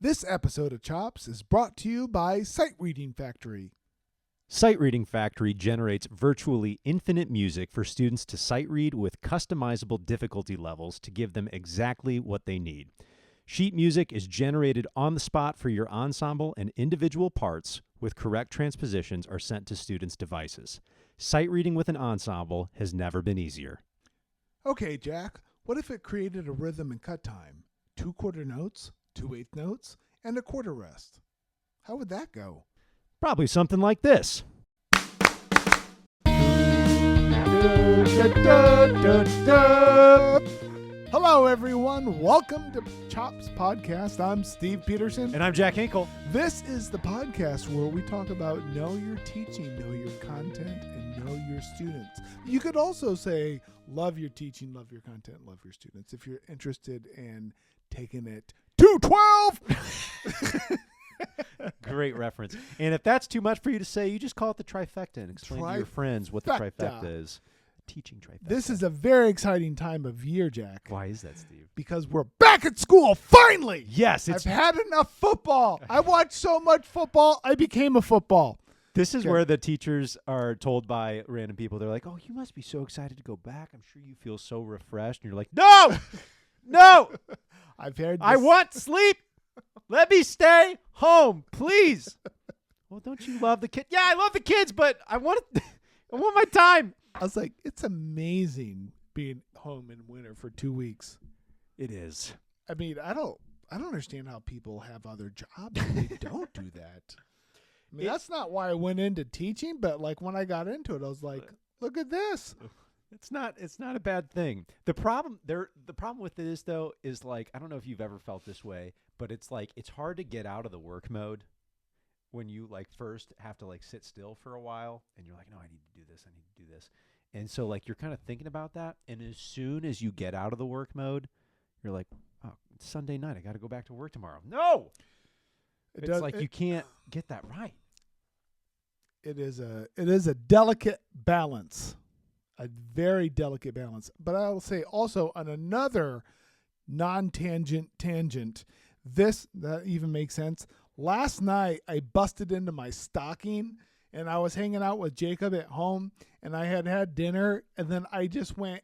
This episode of Chops is brought to you by Sight Reading Factory. Sight Reading Factory generates virtually infinite music for students to sight read with customizable difficulty levels to give them exactly what they need. Sheet music is generated on the spot for your ensemble, and individual parts with correct transpositions are sent to students' devices. Sight reading with an ensemble has never been easier. Okay, Jack, what if it created a rhythm and cut time? 2 quarter notes, 2/8 notes, and a quarter rest. How would that go? Probably something like this. Hello, everyone. Welcome to Chops Podcast. I'm Steve Peterson. And I'm Jack Hinkle. This is the podcast where we talk about know your teaching, know your content, and know your students. You could also say love your teaching, love your content, love your students if you're interested in taking it to 12. Great reference. And if that's too much for you to say, you just call it the trifecta and explain to your friends what the trifecta is. Teaching trifecta. This is a very exciting time of year, Jack. Why is that, Steve? Because we're back at school, finally! Yes. I've had enough football. I watched so much football, I became a football. This is where the teachers are told by random people, they're like, oh, you must be so excited to go back. I'm sure you feel so refreshed. And you're like, no! No! I've heard this. I want sleep. Let me stay home, please. Well, don't you love the kids? Yeah, I love the kids, but I want my time. I was like, it's amazing being home in winter for 2 weeks. It is. I mean, I don't understand how people have other jobs and they don't do that. I mean, that's not why I went into teaching, but like when I got into it, I was like, look at this. It's not a bad thing. The problem with it is though is like, I don't know if you've ever felt this way, but it's like it's hard to get out of the work mode when you like first have to like sit still for a while and you're like, no, I need to do this. And so like you're kind of thinking about that, and as soon as you get out of the work mode, you're like, oh, it's Sunday night. I got to go back to work tomorrow. No. You can't get that right. It is a delicate balance. A very delicate balance. But I will say also on another non-tangent tangent, that even makes sense. Last night I busted into my stocking and I was hanging out with Jacob at home and I had dinner and then I just went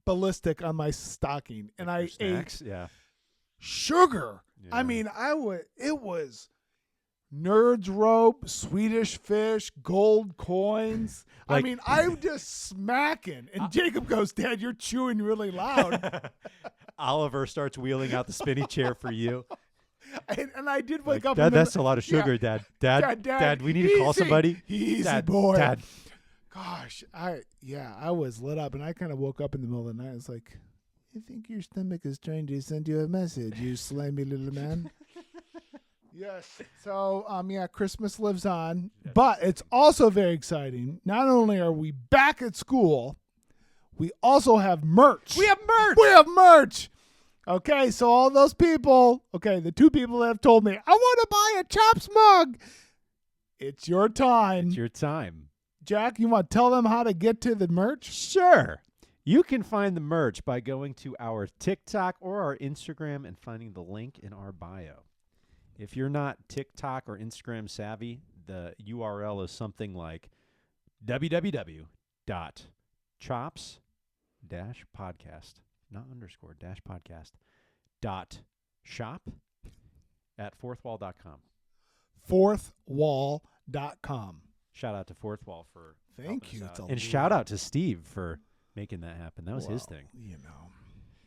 ballistic on my stocking and I ate sugar. Yeah. I mean, it was Nerds rope, Swedish fish, gold coins. I mean, I'm just smacking. And Jacob goes, Dad, you're chewing really loud. Oliver starts wheeling out the spinny chair for you. And I did wake up. Dad, that's a lot of sugar, yeah. Dad, we need to call somebody. Easy, boy. Dad. Gosh, I was lit up. And I kind of woke up in the middle of the night. I was like, I think your stomach is trying to send you a message, you slimy little man. Yes. So, Christmas lives on, but it's also very exciting. Not only are we back at school, we also have merch. We have merch. Okay, so all those people, the 2 people that have told me, I want to buy a Chops mug. It's your time. It's your time. Jack, you want to tell them how to get to the merch? Sure. You can find the merch by going to our TikTok or our Instagram and finding the link in our bio. If you're not TikTok or Instagram savvy, the URL is something like www.chops-podcast, not underscore, -podcast, .shop at fourthwall.com. Fourthwall.com. Shout out to Fourth Wall for Thank you. And shout out to Steve for making that happen. That was his thing. You know,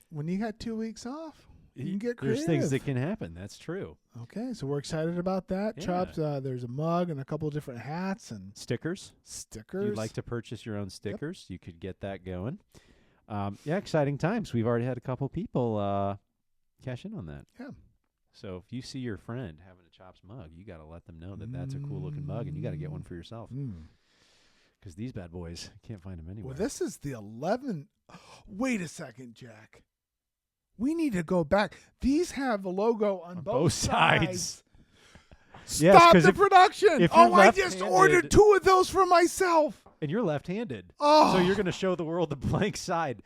when you got 2 weeks off, you can get creative. There's things that can happen. That's true. Okay, so we're excited about that. Yeah. Chops, there's a mug and a couple of different hats and stickers. If you'd like to purchase your own stickers, you could get that going. Exciting times. We've already had a couple people cash in on that. Yeah. So if you see your friend having a Chops mug, you got to let them know that that's a cool looking mug, and you got to get one for yourself. Because these bad boys, can't find them anywhere. Well, this is the 11. Wait a second, Jack. We need to go back. These have a logo on both sides. Stop the production. I just ordered 2 of those for myself. And you're left-handed. Oh. So you're going to show the world the blank side.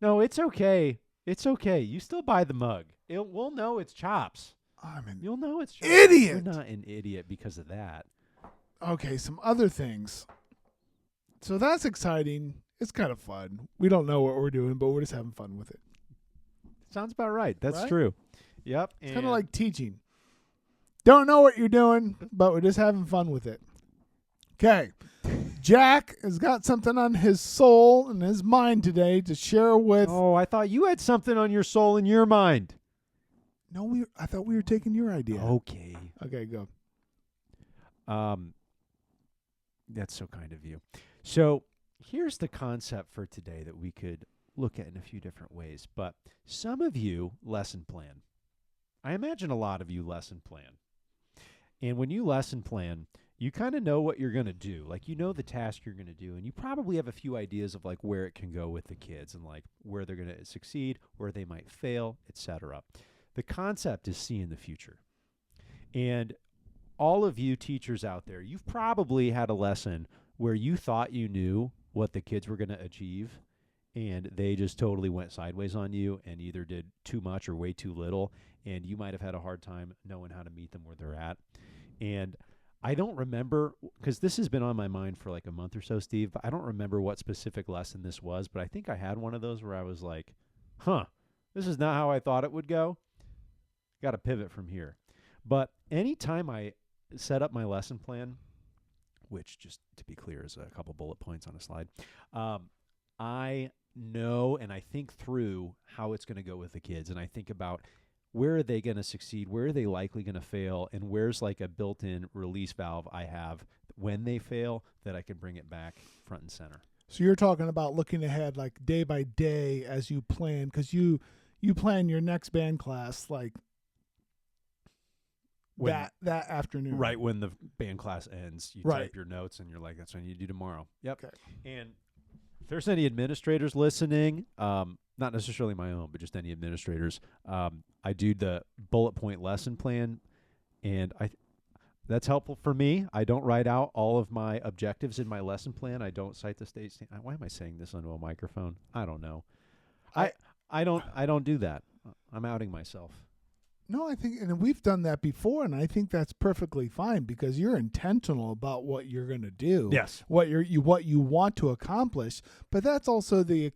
No, it's okay. It's okay. You still buy the mug. We'll know it's Chops. I'm an You'll know it's Chops. idiot. You're not an idiot because of that. Okay, some other things. So that's exciting. It's kind of fun. We don't know what we're doing, but we're just having fun with it. Sounds about right. That's Right? true. Yep. It's kind of like teaching. Don't know what you're doing, but we're just having fun with it. Okay. Jack has got something on his soul and his mind today to share with. Oh, I thought you had something on your soul and your mind. No, I thought we were taking your idea. Okay. Okay, go. That's so kind of you. So here's the concept for today that we could look at in a few different ways. But some of you lesson plan. I imagine a lot of you lesson plan. And when you lesson plan, you kind of know what you're going to do. Like, you know the task you're going to do, and you probably have a few ideas of like where it can go with the kids and like where they're going to succeed, where they might fail, etc. The concept is seeing the future. And all of you teachers out there, you've probably had a lesson where you thought you knew what the kids were going to achieve, and they just totally went sideways on you and either did too much or way too little, and you might have had a hard time knowing how to meet them where they're at. And I don't remember, because this has been on my mind for like a month or so, Steve, but I don't remember what specific lesson this was, but I think I had one of those where I was like, this is not how I thought it would go. Got to pivot from here. But anytime I set up my lesson plan, which, just to be clear, is a couple bullet points on a slide, I know and I think through how it's going to go with the kids, and I think about where are they going to succeed, where are they likely going to fail, and where's like a built-in release valve I have when they fail that I can bring it back front and center. So you're talking about looking ahead like day by day as you plan, because you plan your next band class like that afternoon. Right when the band class ends, you Right. type your notes and you're like, that's what you do tomorrow. Yep. Okay. And if there's any administrators listening, not necessarily my own, but just any administrators, I do the bullet point lesson plan, and that's helpful for me. I don't write out all of my objectives in my lesson plan. I don't cite the state. Why am I saying this onto a microphone? I don't know. I don't do that. I'm outing myself. No, I think, and we've done that before, and I think that's perfectly fine because you're intentional about what you're going to do. Yes. What you want to accomplish, but that's also the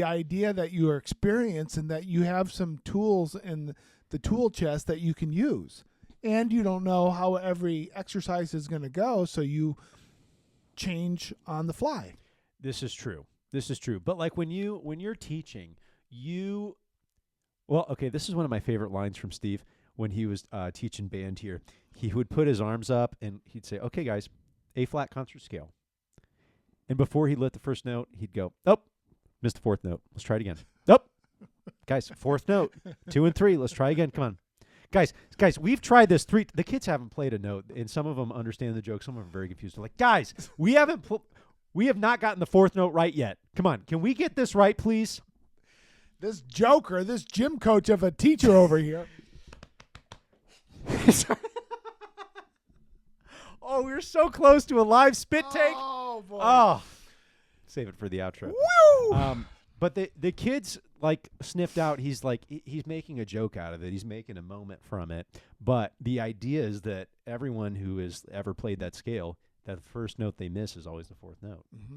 idea that you are experienced and that you have some tools in the tool chest that you can use, and you don't know how every exercise is going to go, so you change on the fly. This is true. But like when you're teaching, well, okay, this is one of my favorite lines from Steve when he was teaching band here. He would put his arms up and he'd say, okay, guys, A flat concert scale. And before he lit the first note, he'd go, oh, missed the fourth note. Let's try it again. Nope. Guys, fourth note, 2 and 3. Let's try again. Come on. Guys, we've tried this 3. The kids haven't played a note, and some of them understand the joke. Some of them are very confused. They're like, guys, we have not gotten the fourth note right yet. Come on. Can we get this right, please? This joker, this gym coach of a teacher over here. Oh, we're so close to a live spit take. Oh, boy. Oh, save it for the outro. Woo! But the kids like sniffed out. He's like he's making a joke out of it. He's making a moment from it. But the idea is that everyone who has ever played that scale, that the first note they miss is always the fourth note. Mm-hmm.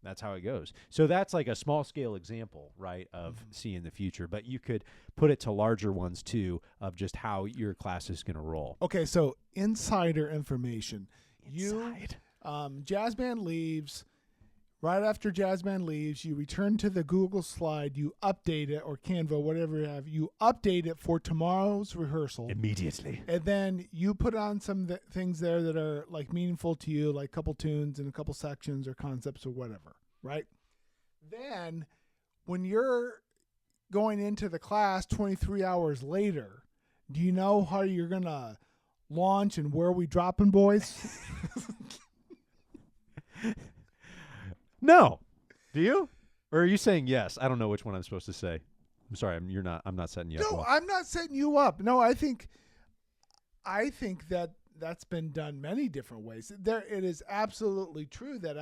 That's how it goes. So that's like a small scale example, right, of seeing the future. But you could put it to larger ones too, of just how your class is going to roll. Okay, so insider information. Inside. Jazz band leaves. Right after jazz band leaves, you return to the Google slide. You update it, or Canva, whatever you have. You update it for tomorrow's rehearsal. Immediately. And then you put on some things there that are like meaningful to you, like a couple tunes and a couple sections or concepts or whatever, right? Then when you're going into the class 23 hours later, do you know how you're going to launch and where we dropping, boys? No. Do you? Or are you saying yes? I don't know which one I'm supposed to say. I'm sorry. I'm not setting you up. No, well. I'm not setting you up. No, I think that that's been done many different ways. It is absolutely true that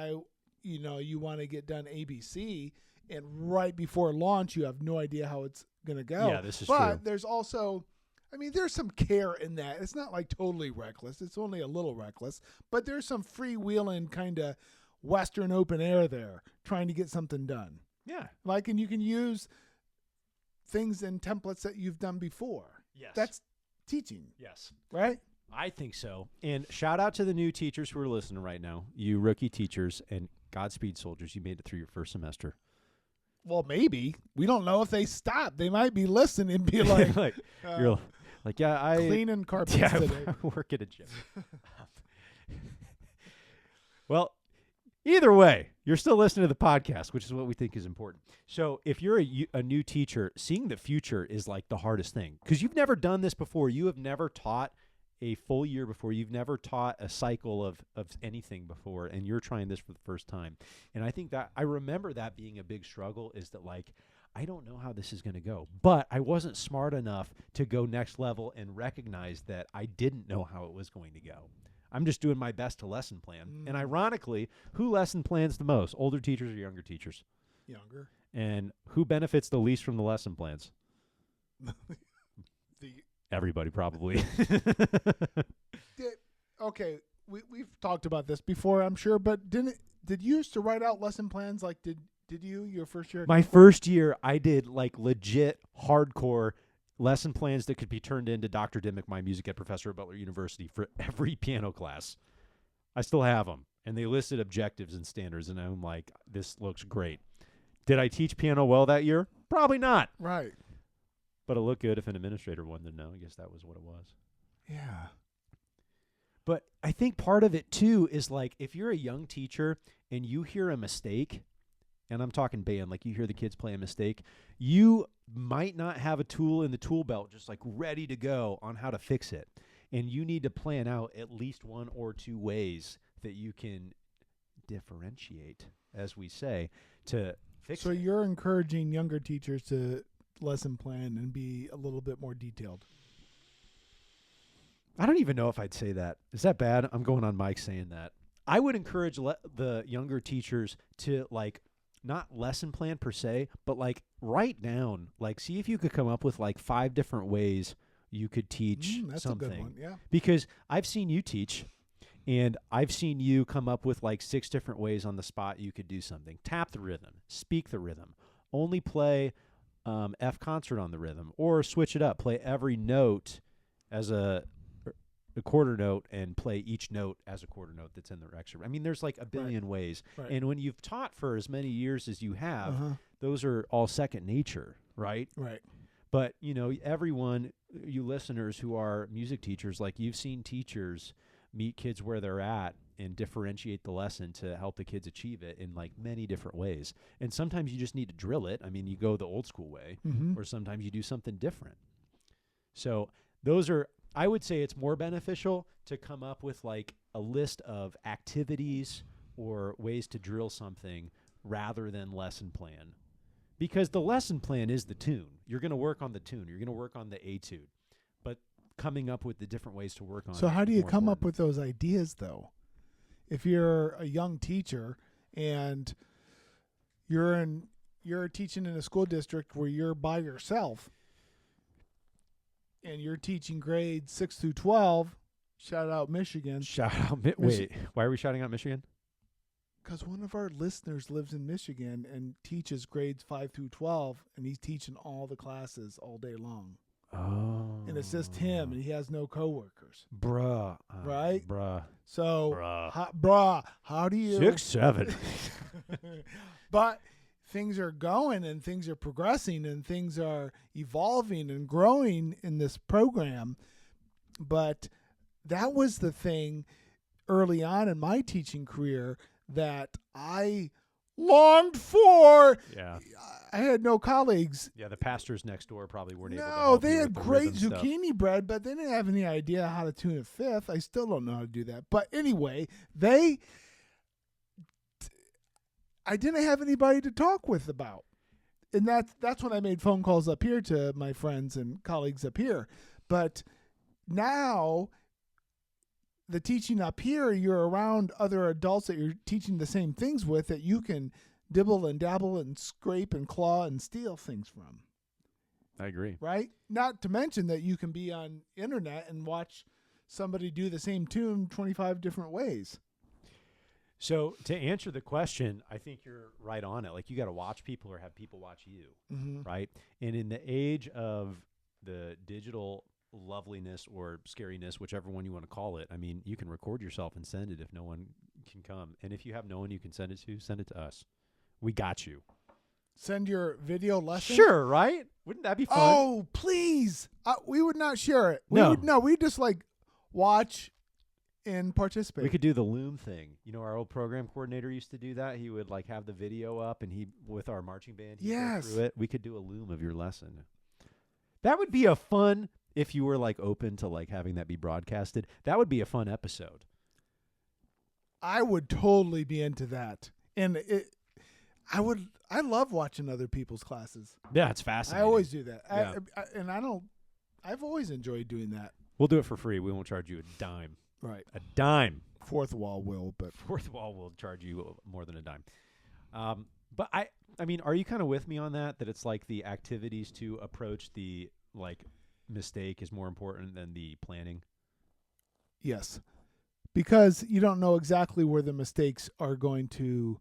you want to get done ABC and right before launch, you have no idea how it's going to go. Yeah, this is but true. there's also, I mean, there's some care in that. It's not like totally reckless. It's only a little reckless, but there's some freewheeling kind of Western open air there trying to get something done. Yeah. Like, and you can use things and templates that you've done before. Yes. That's teaching, yes. right? I think so. And shout out to the new teachers who are listening right now. You rookie teachers and Godspeed soldiers. You made it through your first semester. Well, maybe. We don't know if they stop. They might be listening and be like, You're like, yeah, I cleaning carpets yeah, today. I work at a gym. Well, either way, you're still listening to the podcast, which is what we think is important. So if you're a new teacher, seeing the future is like the hardest thing because you've never done this before. You have never taught a full year before. You've never taught a cycle of anything before, and you're trying this for the first time. And I think that I remember that being a big struggle is that like, I don't know how this is going to go, but I wasn't smart enough to go next level and recognize that I didn't know how it was going to go. I'm just doing my best to lesson plan. And ironically, who lesson plans the most? Older teachers or younger teachers? Younger. And who benefits the least from the lesson plans? The Everybody probably. okay, we've talked about this before, I'm sure, but did you used to write out lesson plans? Like, did you your first year? My first year, I did like legit hardcore lesson plans that could be turned into Dr. Dimmick, my music ed professor at Butler University, for every piano class. I still have them, and they listed objectives and standards, and I'm like, this looks great. Did I teach piano well that year? Probably not. Right. But it looked good if an administrator wanted to know. I guess that was what it was. Yeah. But I think part of it, too, is like if you're a young teacher and you hear a mistake, and I'm talking band, like you hear the kids play a mistake, you might not have a tool in the tool belt just like ready to go on how to fix it. And you need to plan out at least one or two ways that you can differentiate, as we say, to fix it. So you're encouraging younger teachers to lesson plan and be a little bit more detailed. I don't even know if I'd say that. Is that bad? I'm going on mic saying that. I would encourage the younger teachers to like not lesson plan per se, but like write down, like see if you could come up with like 5 different ways you could teach That's something. a good one. Yeah. Because I've seen you teach, and I've seen you come up with like 6 different ways on the spot you could do something. Tap the rhythm, speak the rhythm, only play F concert on the rhythm, or switch it up, play every note as a quarter note and play each note as a quarter note that's in the extra. I mean, there's like a billion ways. Right. And when you've taught for as many years as you have, those are all second nature, right? Right. But, you know, everyone, you listeners who are music teachers, like you've seen teachers meet kids where they're at and differentiate the lesson to help the kids achieve it in like many different ways. And sometimes you just need to drill it. I mean, you go the old school way, or sometimes you do something different. So those are, I would say it's more beneficial to come up with like a list of activities or ways to drill something rather than lesson plan. Because the lesson plan is the tune. You're going to work on the tune. You're going to work on the etude. But coming up with the different ways to work on it. So how do is you more come up important. with those ideas, though? If you're a young teacher and you're teaching in a school district where you're by yourself and you're teaching grades 6 through 12, shout out Michigan. Shout out. Wait, why are we shouting out Michigan? Because one of our listeners lives in Michigan and teaches grades 5 through 12, and he's teaching all the classes all day long. Oh. And it's just him, and he has no coworkers. Bruh. Right? Bruh. So, Bruh. how do you... 6, 7. But things are going, and things are progressing, and things are evolving and growing in this program. But that was the thing early on in my teaching career that I longed for. Yeah. I had no colleagues. Yeah, the pastors next door probably weren't able to No, help they you had with the great rhythm stuff. zucchini bread, but they didn't have any idea how to tune a fifth. I still don't know how to do that. But anyway, I didn't have anybody to talk with about. And that's when I made phone calls up here to my friends and colleagues up here. But now the teaching up here, you're around other adults that you're teaching the same things with that you can dibble and dabble and scrape and claw and steal things from, I agree. right? Not to mention that you can be on internet and watch somebody do the same tune 25 different ways. So to answer the question, I think you're right on it. Like, you got to watch people or have people watch you, Mm-hmm. right? And in the age of the digital loveliness or scariness, whichever one you want to call it, I mean, you can record yourself and send it if no one can come. And if you have no one you can send it to us. We got you. Send your video lesson. Sure, right? Wouldn't that be fun? Oh, please. We would not share it. No. We just like watch and participate. We could do the Loom thing. You know, our old program coordinator used to do that. He would like have the video up, and he with our marching band, he'd Yes. go through it. We could do a Loom of your lesson. That would be a fun, if you were like open to like having that be broadcasted. That would be a fun episode. I would totally be into that. And I love watching other people's classes. Yeah, it's fascinating. I always do that. Yeah. I've always enjoyed doing that. We'll do it for free. We won't charge you a dime. Right. A dime. Fourth wall will, but Fourth wall will charge you more than a dime. But I mean, are you kind of with me on that? That it's like the activities to approach the like mistake is more important than the planning. yes. Because you don't know exactly where the mistakes are going to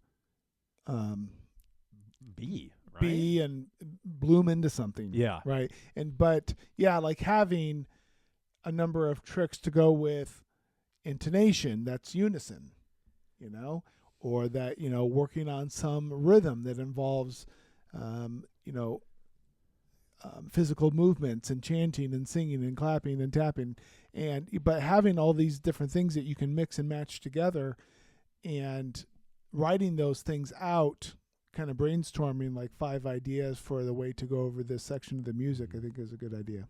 B, right? be and bloom into something. Yeah. Right. But like having a number of tricks to go with intonation that's unison, or that, working on some rhythm that involves, physical movements and chanting and singing and clapping and tapping, but having all these different things that you can mix and match together, and writing those things out, kind of brainstorming like 5 ideas for the way to go over this section of the music, I think is a good idea.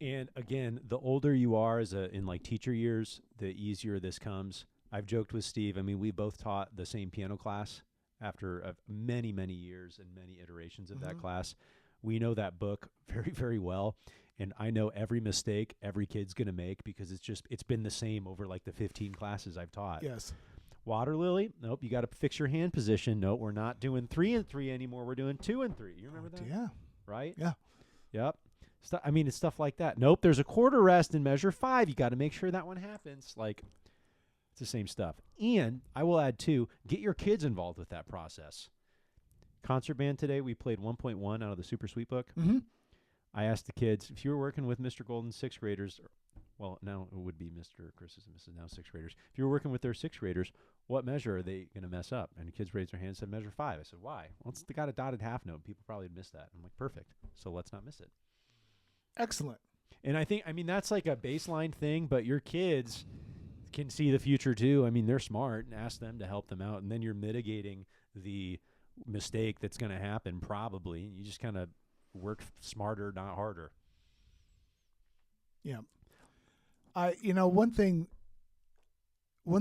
And again, the older you are in like teacher years, the easier this comes. I've joked with Steve. I mean, we both taught the same piano class after many, many years and many iterations of that class. We know that book very, very well. And I know every mistake every kid's going to make because it's been the same over like the 15 classes I've taught. Yes. Water lily? Nope. You got to fix your hand position. Nope. We're not doing 3 and 3 anymore. We're doing 2 and 3. You remember that? Yeah. Right? Yeah. Yep. I mean, it's stuff like that. Nope. There's a quarter rest in measure 5. You got to make sure that one happens. Like, it's the same stuff. And I will add too, get your kids involved with that process. Concert band today, we played 1.1 out of the Super Sweet Book. Mm-hmm. I asked the kids, if you were working with Mr. Golden's 6th graders, well, now it would be Mr. Chris's and Mrs. Now 6th graders. If you were working with their 6th graders, what measure are they going to mess up? And the kids raised their hand and said, measure 5. I said, why? Well, it's got a dotted half note. People probably would miss that. I'm like, perfect. So let's not miss it. Excellent. And I mean, that's like a baseline thing, but your kids can see the future too. I mean, they're smart, and ask them to help them out. And then you're mitigating the mistake that's going to happen probably. You just kind of work smarter, not harder. Yeah. One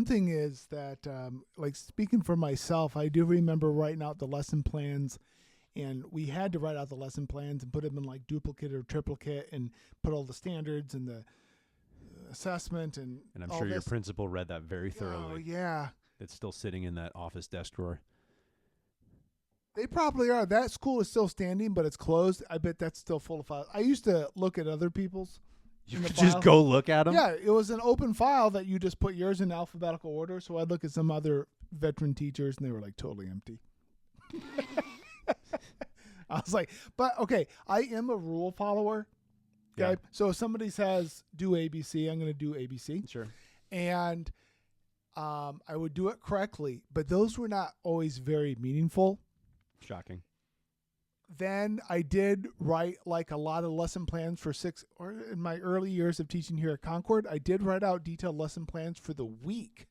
thing is that, like speaking for myself, I do remember writing out the lesson plans, and we had to write out the lesson plans and put them in like duplicate or triplicate and put all the standards and the assessment and I'm all sure your this. principal read that very thoroughly. Oh, yeah. It's still sitting in that office desk drawer. They probably are. That school is still standing, but it's closed. I bet that's still full of files. I used to look at other people's. You in the could just file. go look at them? Yeah, it was an open file that you just put yours in alphabetical order. So I'd look at some other veteran teachers, and they were like totally empty. I was like, but okay, I am a rule follower. Okay, Yeah. so if somebody says do ABC, I'm going to do ABC, Sure. and I would do it correctly. But those were not always very meaningful. Shocking. Then I did write like a lot of lesson plans for 6, or in my early years of teaching here at Concord, I did write out detailed lesson plans for the week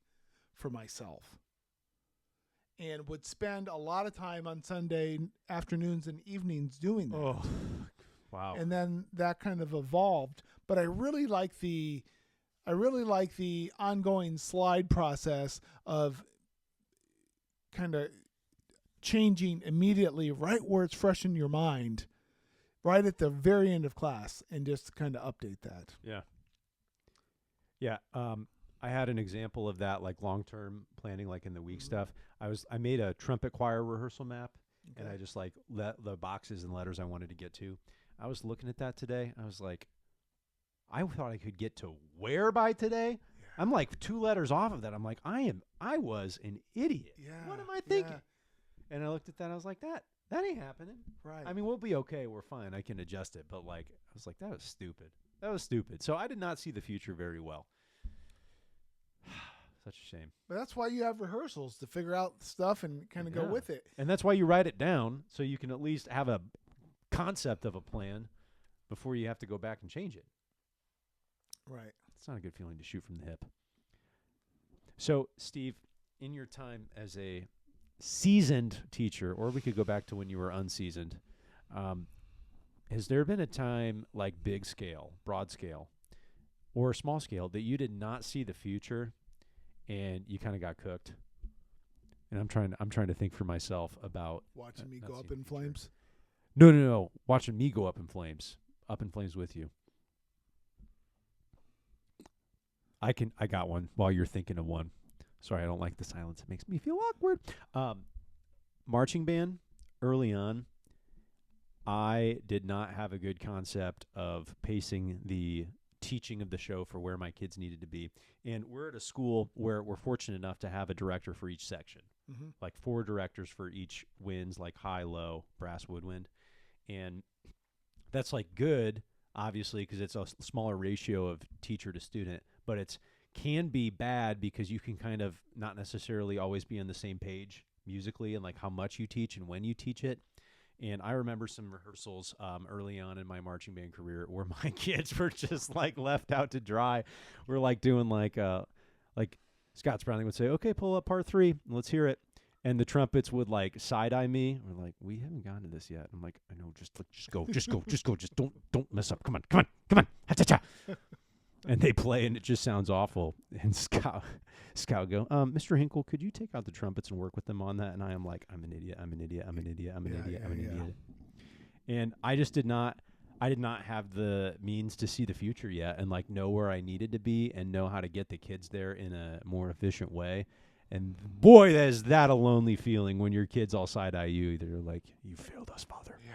for myself, and would spend a lot of time on Sunday afternoons and evenings doing that. Oh, wow. And then that kind of evolved. But I really like the ongoing slide process of kind of changing immediately right where it's fresh in your mind, right at the very end of class, and just kind of update that. Yeah. Yeah. I had an example of that, like long-term planning, like in the week stuff. I made a trumpet choir rehearsal map, and I just like let the boxes and letters I wanted to get to. I was looking at that today. I was like, I thought I could get to where by today? I'm like 2 letters off of that. I'm like, I was an idiot. Yeah. What am I thinking? And I looked at that. I was like, that ain't happening. Right. I mean, we'll be okay. We're fine. I can adjust it. But like, I was like, that was stupid. That was stupid. So I did not see the future very well. Such a shame. But that's why you have rehearsals to figure out stuff and kind of go with it. And that's why you write it down so you can at least have a concept of a plan before you have to go back and change it. Right. It's not a good feeling to shoot from the hip. So, Steve, in your time as a seasoned teacher, or we could go back to when you were unseasoned, has there been a time like big scale, broad scale, or small scale that you did not see the future and you kind of got cooked? And I'm trying to think for myself about Watching me not go up seeing in the future. flames. No. Watching me go up in flames with you. I got one while you're thinking of one. Sorry, I don't like the silence. It makes me feel awkward. Marching band, early on, I did not have a good concept of pacing the teaching of the show for where my kids needed to be. And we're at a school where we're fortunate enough to have a director for each section. Mm-hmm. Like 4 directors for each winds, like high, low, brass, woodwind. And that's like good, obviously, because it's a smaller ratio of teacher to student, but it's can be bad because you can kind of not necessarily always be on the same page musically and like how much you teach and when you teach it. And I remember some rehearsals early on in my marching band career where my kids were just like left out to dry. We're like doing like Scott Sproling would say, okay, pull up part 3, let's hear it. And the trumpets would like side eye me. We're like, we haven't gotten to this yet. I'm like, I know, just go, just don't mess up. Come on. Ha-cha-cha. And they play, and it just sounds awful. And Scout go, Mr. Hinkle, could you take out the trumpets and work with them on that? And I am like, I'm an idiot. And I just did not have the means to see the future yet and like know where I needed to be and know how to get the kids there in a more efficient way. And boy, is that a lonely feeling when your kids all side-eye you. They're like, you failed us, Father. Yeah.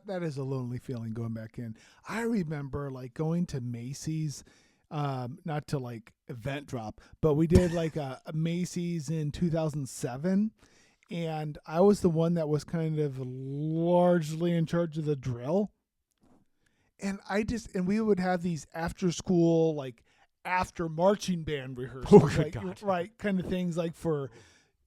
That is a lonely feeling going back in. I remember like going to Macy's, not to like event drop, but we did like a Macy's in 2007. And I was the one that was kind of largely in charge of the drill. And we would have these after school, like after marching band rehearsals, right, kind of things like for,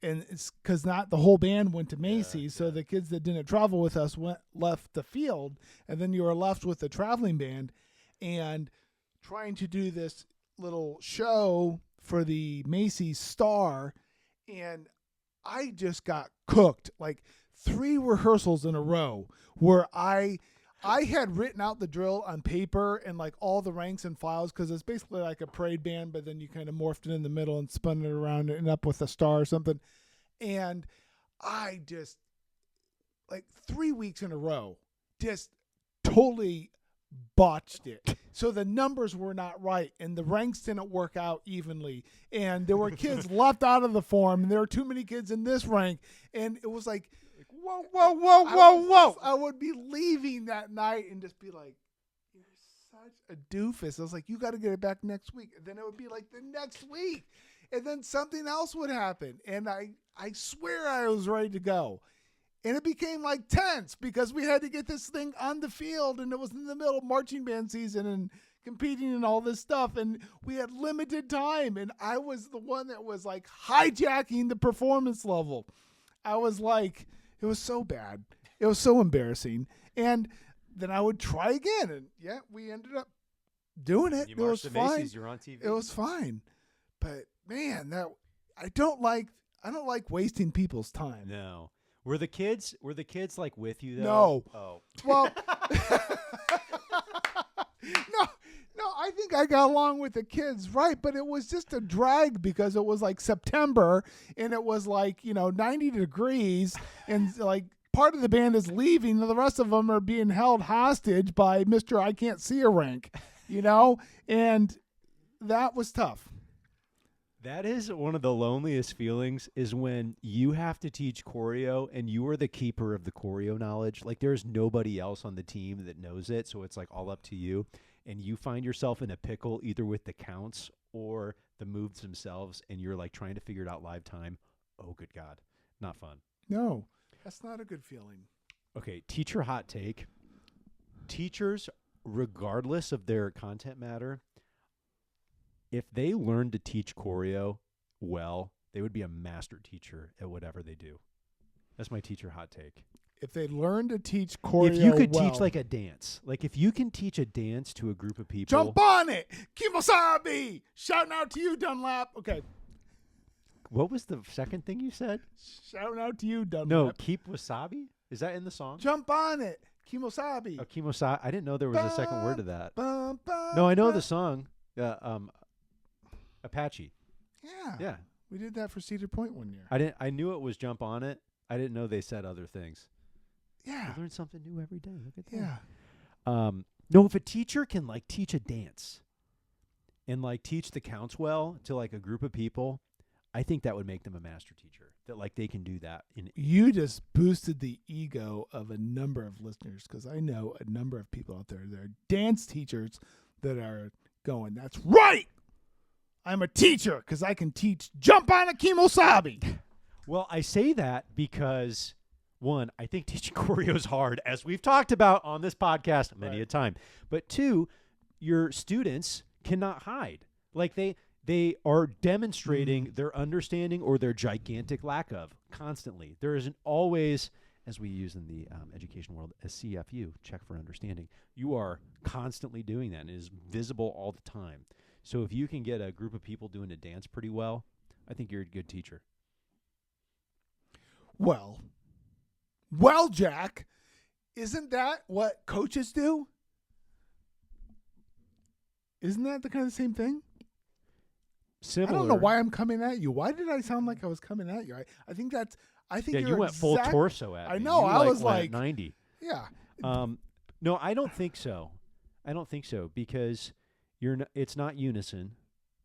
and it's because not the whole band went to Macy's, so the kids that didn't travel with us left the field, and then you were left with the traveling band, and trying to do this little show for the Macy's Star, and I just got cooked like 3 rehearsals in a row where I had written out the drill on paper and like all the ranks and files because it's basically like a parade band, but then you kind of morphed it in the middle and spun it around and up with a star or something. And I just like 3 weeks in a row just totally botched it. So the numbers were not right and the ranks didn't work out evenly. And there were kids left out of the form and there were too many kids in this rank. And it was like, whoa. I would be leaving that night and just be like, you're such a doofus. I was like, you got to get it back next week. And then it would be like the next week. And then something else would happen. And I swear I was ready to go. And it became like tense because we had to get this thing on the field and it was in the middle of marching band season and competing and all this stuff. And we had limited time. And I was the one that was like hijacking the performance level. I was like, it was so bad. It was so embarrassing. And then I would try again. And yeah, we ended up doing it. It was fine. Macy's, you're on TV. It was fine. But man, I don't like wasting people's time. No. Were the kids like with you though? No. Oh. Well, no, I think I got along with the kids, right? But it was just a drag because it was like September and it was like, 90 degrees and like part of the band is leaving and the rest of them are being held hostage by Mr. I Can't See a rank, and that was tough. That is one of the loneliest feelings, is when you have to teach choreo and you are the keeper of the choreo knowledge. Like, there's nobody else on the team that knows it, so it's like all up to you. And you find yourself in a pickle either with the counts or the moves themselves, and you're like trying to figure it out live time. Oh, good God. Not fun. No, that's not a good feeling. Okay, teacher hot take. Teachers, regardless of their content matter, if they learned to teach choreo well, they would be a master teacher at whatever they do. That's my teacher hot take. If they learn to teach choreo If you could well, teach like a dance, like if you can teach a dance to a group of people. jump on it, Kimosabi! Shouting out to you, Dunlap. Okay, What was the second thing you said? shouting out to you, Dunlap. No, keep wasabi? Is that in the song? Jump on it, Kimosabi. Oh, kimosabi. I didn't know there was a second word to that. Bum, bum, No, I know bum. the song. Apache. Yeah. Yeah. We did that for Cedar Point one year. I knew it was jump on it. I didn't know they said other things. Yeah. I learn something new every day. Look at that. Yeah. No, if a teacher can like teach a dance and like teach the counts well to like a group of people, I think that would make them a master teacher. That like they can do that in You just boosted the ego of a number of listeners, because I know a number of people out there that are dance teachers that are going, that's right! I'm a teacher because I can teach jump on a Kimosabi. Well, I say that because, one, I think teaching choreo is hard, as we've talked about on this podcast many Right. a time. But two, your students cannot hide. Like they are demonstrating their understanding or their gigantic lack of constantly. There isn't always, as we use in the education world, a CFU, check for understanding. You are constantly doing that, and it is visible all the time. So if you can get a group of people doing a dance pretty well, I think you're a good teacher. Well, Jack, isn't that what coaches do? Isn't that the kind of same thing? Similar. I don't know why I'm coming at you. Why did I sound like I was coming at you? I think Yeah, you're you went full exact- torso at me. I know, You, I was went at like- 90. Yeah. No, I don't think so. I don't think so because it's not unison.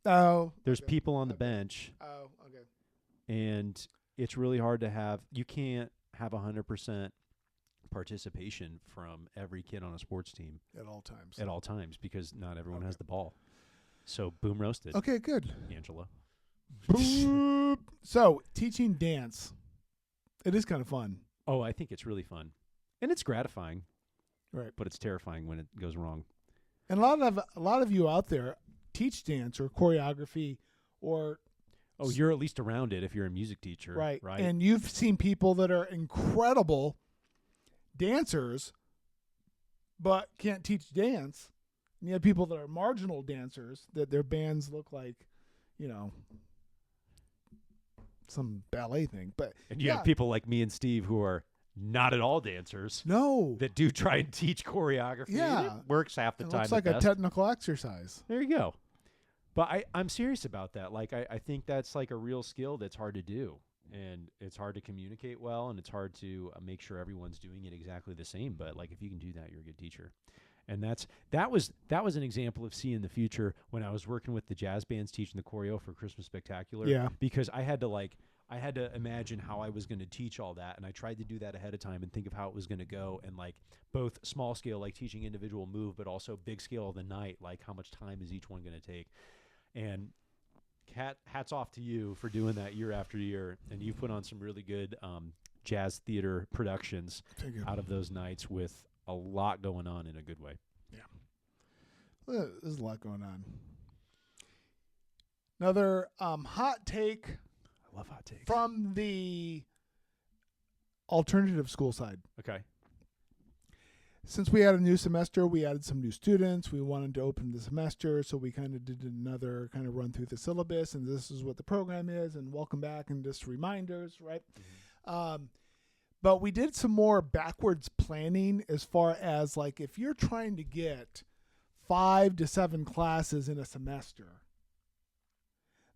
Oh. There's okay. people on the Okay. bench, Oh, okay. and it's really hard to have. You can't have 100% participation from every kid on a sports team At all times. at all times because not everyone Okay. has the ball. So boom roasted, Okay, good. Angela. Boop. So, teaching dance. It is kind of fun. Oh, I think it's really fun, and it's gratifying. Right. But it's terrifying when it goes wrong. And a lot of you out there teach dance or choreography or Oh, you're at least around it if you're a music teacher, right. Right. And you've seen people that are incredible dancers but can't teach dance. And you have people that are marginal dancers that their bands look like, some ballet thing. But And you yeah, have people like me and Steve who are not at all dancers no, that do try and teach choreography. and Yeah. it works half the it time. looks at like a best. technical exercise. There you go. But I'm serious about that. Like I think that's like a real skill that's hard to do, and it's hard to communicate well, and it's hard to make sure everyone's doing it exactly the same. But like if you can do that, you're a good teacher. And that was an example of seeing the future when I was working with the jazz bands teaching the choreo for Christmas Spectacular. Yeah. Because I had to imagine how I was going to teach all that, and I tried to do that ahead of time and think of how it was going to go, and like both small scale, like teaching individual move, but also big scale of the night, like how much time is each one going to take. And hats off to you for doing that year after year, and you put on some really good jazz theater productions Thank you. out of those nights with a lot going on in a good way. There's a lot going on. Another hot take I love hot takes. from the alternative school side. Okay. Since we had a new semester, we added some new students. We wanted to open the semester, so we kind of did another kind of run through the syllabus, and this is what the program is, and welcome back, and just reminders, right? But we did some more backwards planning as far as like if you're trying to get 5 to 7 classes in a semester,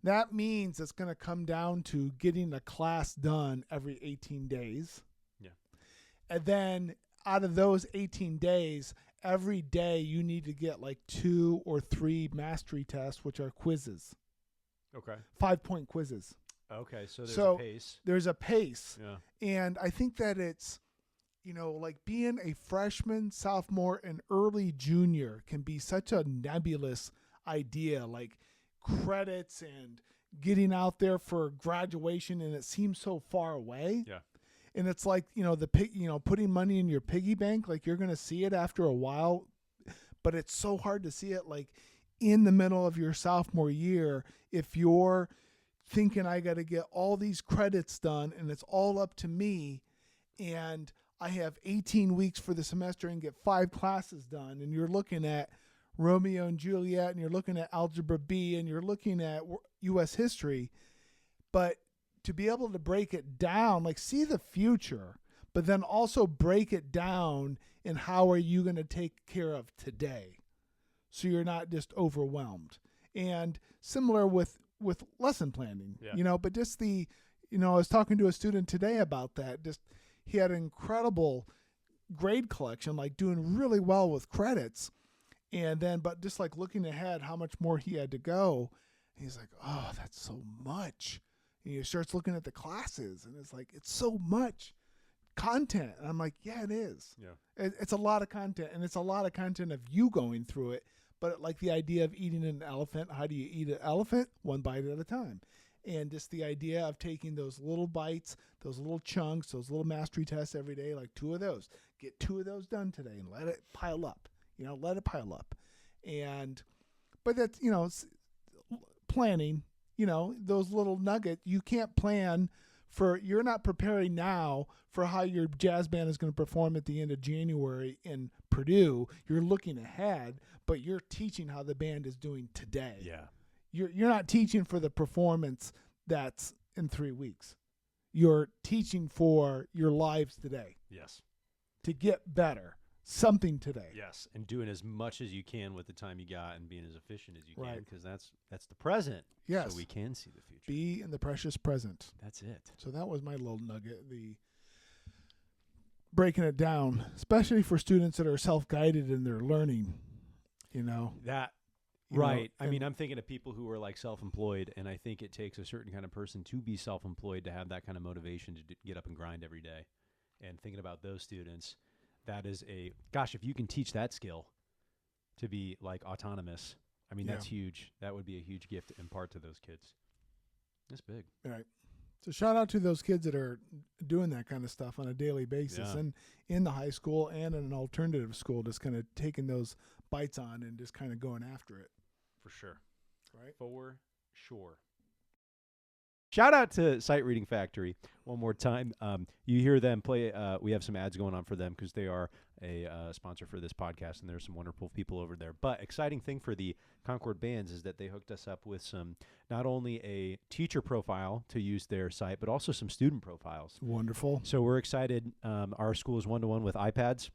that means it's going to come down to getting a class done every 18 days. Yeah. And then out of those 18 days, every day you need to get like 2 or 3 mastery tests, which are quizzes, Okay. 5-point quizzes. Okay. So there's So- a pace. There's a pace. Yeah. And I think that it's, like being a freshman, sophomore, and early junior can be such a nebulous idea, like credits and getting out there for graduation, and it seems so far away. Yeah. And it's like, putting money in your piggy bank, like you're going to see it after a while, but it's so hard to see it like in the middle of your sophomore year if you're thinking I got to get all these credits done and it's all up to me, and I have 18 weeks for the semester and get 5 classes done, and you're looking at Romeo and Juliet, and you're looking at Algebra B, and you're looking at U.S. history. But to be able to break it down, like see the future, but then also break it down in how are you going to take care of today, so you're not just overwhelmed. And similar with lesson planning, Yeah. but just I was talking to a student today about that. Just he had an incredible grade collection, like doing really well with credits. And then, but just like looking ahead, how much more he had to go. He's like, oh, that's so much. And he starts looking at the classes, and it's like, it's so much content. And I'm like, yeah, it is. Yeah. It's a lot of content, and it's a lot of content of you going through it. But like the idea of eating an elephant, how do you eat an elephant? 1 bite at a time. And just the idea of taking those little bites, those little chunks, those little mastery tests every day, like 2 of those. Get 2 of those done today and let it pile up. Let it pile up. But that's, planning, those little nuggets. You can't plan you're not preparing now for how your jazz band is going to perform at the end of January in Purdue. You're looking ahead, but you're teaching how the band is doing today. Yeah. You're not teaching for the performance that's in 3 weeks. You're teaching for your lives today Yes. to get better, something today. Yes. And doing as much as you can with the time you got and being as efficient as you can, Right. because that's the present. Yes. So we can see the future. Be in the precious present. That's it. So that was my little nugget, the breaking it down, especially for students that are self-guided in their learning, That You know, right. I and- mean, I'm thinking of people who are like self-employed, and I think it takes a certain kind of person to be self-employed to have that kind of motivation to get up and grind every day. And thinking about those students, that is if you can teach that skill to be like autonomous, I mean, Yeah. that's huge. That would be a huge gift to impart to those kids. That's big. Right. So shout out to those kids that are doing that kind of stuff on a daily basis, Yeah. and in the high school and in an alternative school, just kind of taking those bites on and just kind of going after it. For sure. Right. For sure. Shout out to Sight Reading Factory one more time. You hear them play. We have some ads going on for them because they are a sponsor for this podcast, and there's some wonderful people over there. But exciting thing for the Concord bands is that they hooked us up with not only a teacher profile to use their site, but also some student profiles. Wonderful. So we're excited. Our school is 1-to-1 with iPads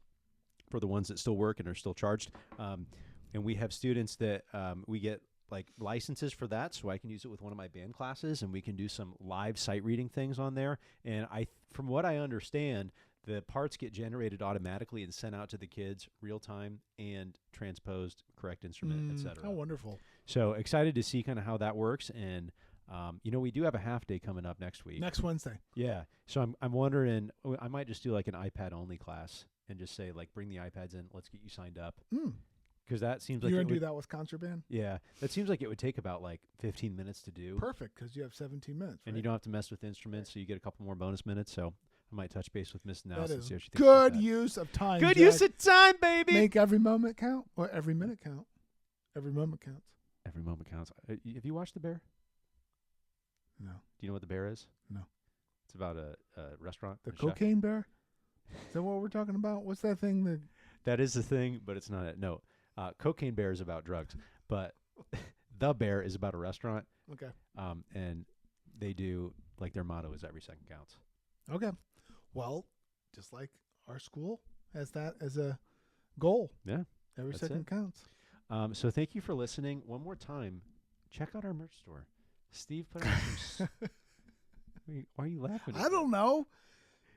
for the ones that still work and are still charged. And we have students that we get like licenses for that, so I can use it with one of my band classes, and we can do some live sight reading things on there. And from what I understand, the parts get generated automatically and sent out to the kids real time and transposed, correct instrument, etc. How wonderful. So excited to see kind of how that works. And we do have a half day coming up next week. Next Wednesday. Yeah. So I'm wondering, I might just do like an iPad only class and just say like, bring the iPads in, let's get you signed up. Because that seems like You're it going to do would- that with concert band? Yeah, that seems like it would take about like 15 minutes to do. Perfect, because you have 17 minutes. And right? you don't have to mess with instruments, so you get a couple more bonus minutes. So I might touch base with Miss That Nelson and is see what she thinks about good that. use of time. Good Jack. use of time, baby. Make every moment count, or every minute count. Every moment counts. Every moment counts. Have you watched The Bear? No. Do you know what The Bear is? No. It's about a restaurant. The and a chef. cocaine bear? Is that what we're talking about? What's that thing that... That is the thing, but it's not it. No. Cocaine Bear is about drugs, but The Bear is about a restaurant. Okay. And they do, like, their motto is every second counts. Okay. Well, just like our school has that as a goal. Yeah. Every That's second it. counts. So thank you for listening. One more time, check out our merch store. Steve put out some... Why are you laughing? I don't know.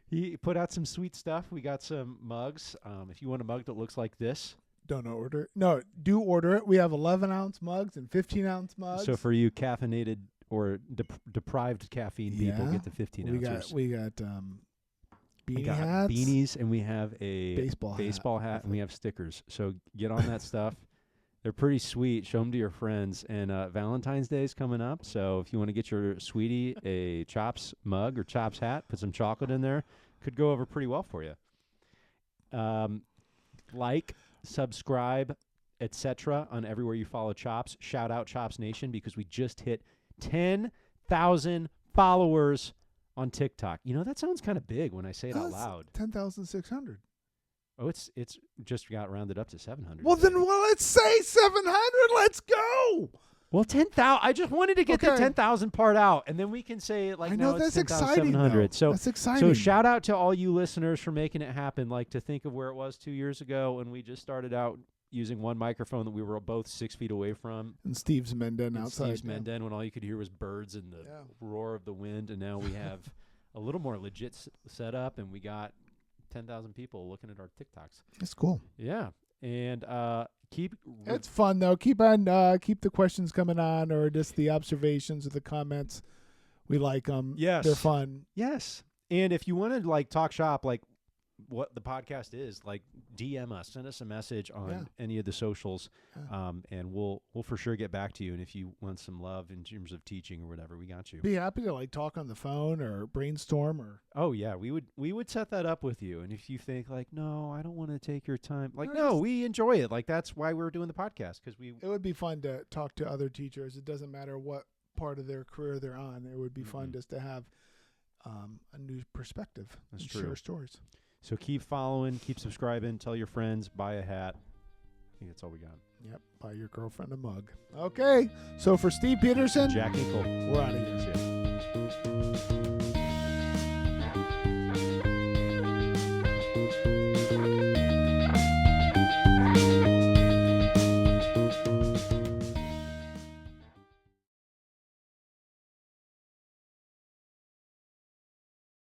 He put out some sweet stuff. We got some mugs. If you want a mug that looks like this. Don't order it. No, do order it. We have 11-ounce mugs and 15-ounce mugs. So for you caffeinated or deprived caffeine people, Yeah. get the 15 we ounces. got We beanie got hats, beanies, and we have a baseball hat. and we have stickers. So get on that stuff. They're pretty sweet. Show them to your friends. And Valentine's Day is coming up. So if you want to get your sweetie a Chops mug or Chops hat, put some chocolate in there. Could go over pretty well for you. Like, subscribe, etc. on everywhere you follow Chops. Shout out Chops Nation because we just hit 10,000 followers on TikTok. You know, that sounds kind of big when I say it out loud. 10,600. Oh, it's just got rounded up to 700. Well, let's say 700. Let's go. Well, 10,000. I just wanted to get the Okay. 10,000 part out, and then we can say like, I know no, that's it's exciting. 10,700. Though. So that's exciting. So shout out to all you listeners for making it happen. Like, to think of where it was 2 years ago when we just started out using one microphone that we were both 6 feet away from. And Steve's Menden And outside. Steve's Menden, when all you could hear was birds and the roar of the wind. And now we have a little more legit setup, and we got 10,000 people looking at our TikToks. It's cool. Yeah. And keep It's fun though. Keep the questions coming on, or just the observations or the comments. We like them. Yes. They're fun. Yes. And if you want to like talk shop, like what the podcast is, like DM us, send us a message on any of the socials, and we'll for sure get back to you. And if you want some love in terms of teaching or whatever, we got you. Be happy to like talk on the phone or brainstorm or. Oh yeah, we would set that up with you. And if you think like, no, I don't want to take your time, like, No, no, just- we enjoy it. Like, that's why we're doing the podcast, because we. It would be fun to talk to other teachers. It doesn't matter what part of their career they're on. It would be fun just to have a new perspective. That's and true. Share stories. So keep following, keep subscribing, tell your friends, buy a hat. I think that's all we got. Yep. Buy your girlfriend a mug. Okay. So for Steve Peterson, Jack Nickel. we're out of here. See ya.